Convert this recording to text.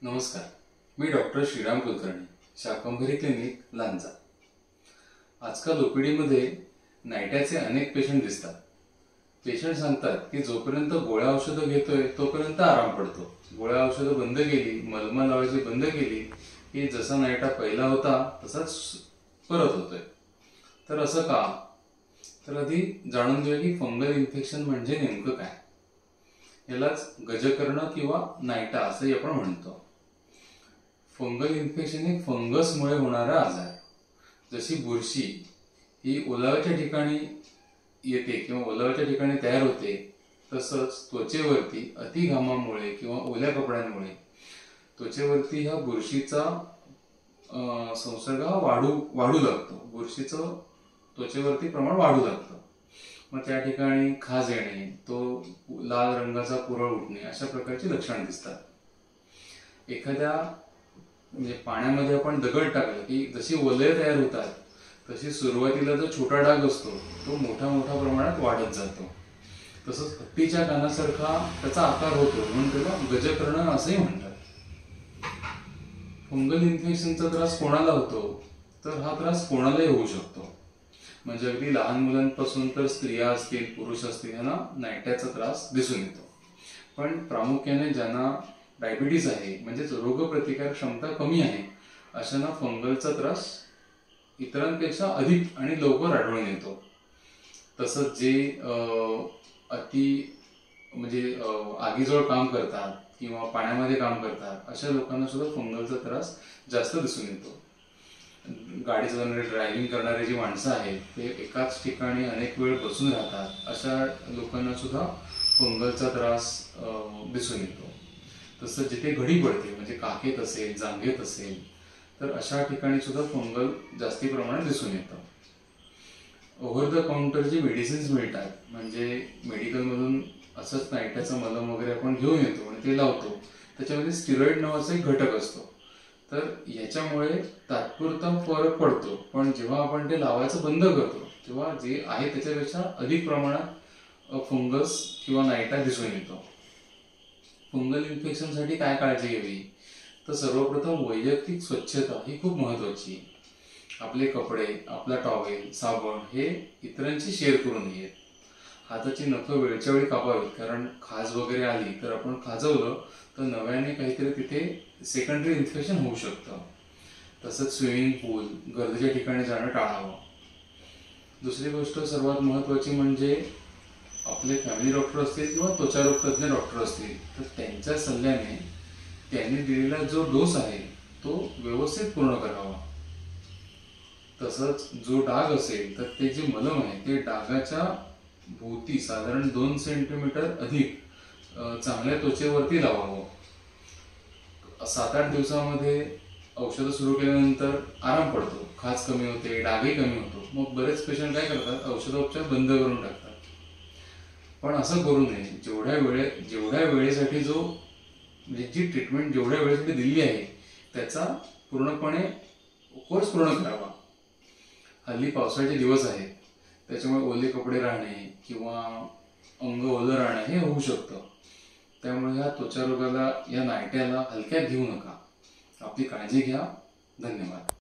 नमस्कार, मी doctor Shriram Kulkarni, Shakambhari clinic, Lanja. आजकाल ओपीडीमध्ये नायट्याचे अनेक पेशंट दिसतात. पेशंट सांगतात की जोपर्यंत गोळ्या औषधं घेतोय तोपर्यंत आराम पडतो. गोळ्या औषधं बंद केली, मलम लावायची बंद केली की जसा नायटा पहिला होता तसाच परत होतोय. तर असं का? तर आधी जाणून घेऊया की फंगल इन्फेक्शन म्हणजे नेमकं काय. यालाच गजकर्ण किंवा नायटा असंही आपण म्हणतो. फंगल इन्फेक्शन हे फंगसमुळे होणारा आजार. जशी बुरशी ही ओलाव्याच्या ठिकाणी येते किंवा ओलाव्याच्या ठिकाणी तयार होते, तसंच त्वचेवरती अतिघामामुळे किंवा ओल्या कपड्यांमुळे त्वचेवरती ह्या बुरशीचा संसर्ग वाढू लागतो. बुरशीचं त्वचेवरती प्रमाण वाढू लागतं. मग त्या ठिकाणी खाज येणे, तो लाल रंगाचा पुरळ उठणे, अशा प्रकारची लक्षणं दिसतात. एखाद्या म्हणजे पाण्यामध्ये आपण दगड टाकलं की जशी वलय तयार होतात तशी सुरुवातीला जो छोटा डाग असतो तो मोठ्या प्रमाणात वाढत जातो. तसंच हत्तीच्या कानासारखा त्याचा आकार होतो, म्हणून त्याला गजकर्ण असंही म्हणतात. फंगल इन्फेक्शनचा त्रास कोणाला होतो? तर हा त्रास कोणालाही होऊ शकतो. म्हणजे अगदी लहान मुलांपासून तर स्त्रिया असतील, पुरुष असतील, यांना नायट्याचा त्रास दिसून येतो. पण प्रामुख्याने ज्यांना डायबिटीज आहे, म्हणजेच रोगप्रतिकारक क्षमता कमी आहे, अशांना फंगलचा त्रास इतरांपेक्षा अधिक आणि लवकर आढळून येतो. तसंच जे म्हणजे आगीजवळ काम करतात किंवा पाण्यामध्ये काम करतात अशा लोकांना सुद्धा फंगलचा त्रास जास्त दिसून येतो. गाडी चालवणारे, ड्रायव्हिंग करणारे जी माणसं आहेत ते एकाच ठिकाणी अनेक वेळ बसून राहतात, अशा लोकांना सुद्धा फंगलचा त्रास दिसून येतो. तसं जिथे घडी पडते, म्हणजे काखेत असेल, जांघेत असेल, तर अशा ठिकाणी सुद्धा फंगल जास्ती प्रमाणात दिसून येतं. ओव्हर द काउंटर जी मेडिसिन्स मिळतात, म्हणजे मेडिकलमधून असंच नायट्याचं मलम वगैरे आपण घेऊन येतो आणि ते लावतो, त्याच्यामध्ये स्टिरॉइड नावाचा एक घटक असतो. तर याच्यामुळे तात्पुरता फरक पडतो, पण जेव्हा आपण ते लावायचं बंद करतो तेव्हा जे आहे त्याच्यापेक्षा अधिक प्रमाणात फंगस किंवा नायटा दिसून येतो. फंगल इन्फेक्शनसाठी काय काळजी घ्यावी? तर सर्वप्रथम वैयक्तिक स्वच्छता ही खूप महत्वाची आहे. आपले कपडे, आपला टॉवेल, साबण हे इतरांशी शेअर करू नयेत. हाताची नखं वेळच्या वेळी कापावीत, कारण खाज वगैरे आली तर आपण खाजवलं तर नव्याने काहीतरी तिथे सेकंडरी इन्फेक्शन होऊ शकतं. तसंच स्विमिंग पूल, गर्दीच्या ठिकाणी जाणं टाळावं. दुसरी गोष्ट सर्वात महत्वाची म्हणजे आपले फॅमिली डॉक्टर असतील किंवा त्वचारोग तज्ज्ञ डॉक्टर असतील तर त्यांच्या सल्ल्याने त्यांनी दिलेला जो डोस आहे तो व्यवस्थित पूर्ण करावा. तसंच जो डाग असेल तर ते जे मलम आहे ते डागाच्या भोवती साधारण 2 सेंटीमीटर अधिक चांगल्या त्वचेवरती लावावं. 7-8 दिवसामध्ये औषधं सुरू केल्यानंतर आराम पडतो, खाज कमी होते, डागही कमी होतो. मग बरेच पेशंट काय करतात, औषधोपचार बंद करून टाकतात. पण असं करू नये. जेवढ्या वेळेसाठी म्हणजे जी ट्रीटमेंट जेवढ्या वेळेसाठी दिली आहे त्याचा पूर्णपणे कोर्स पूर्ण करावा. हल्ली पावसाचे दिवस आहेत, त्याच्यामुळे ओले कपडे राहणे किंवा अंग ओलं राहणे हे होऊ शकतं. त्यामुळे ह्या त्वचारोगाला, या नायट्याला हलक्यात घेऊ नका. आपली काळजी घ्या. धन्यवाद.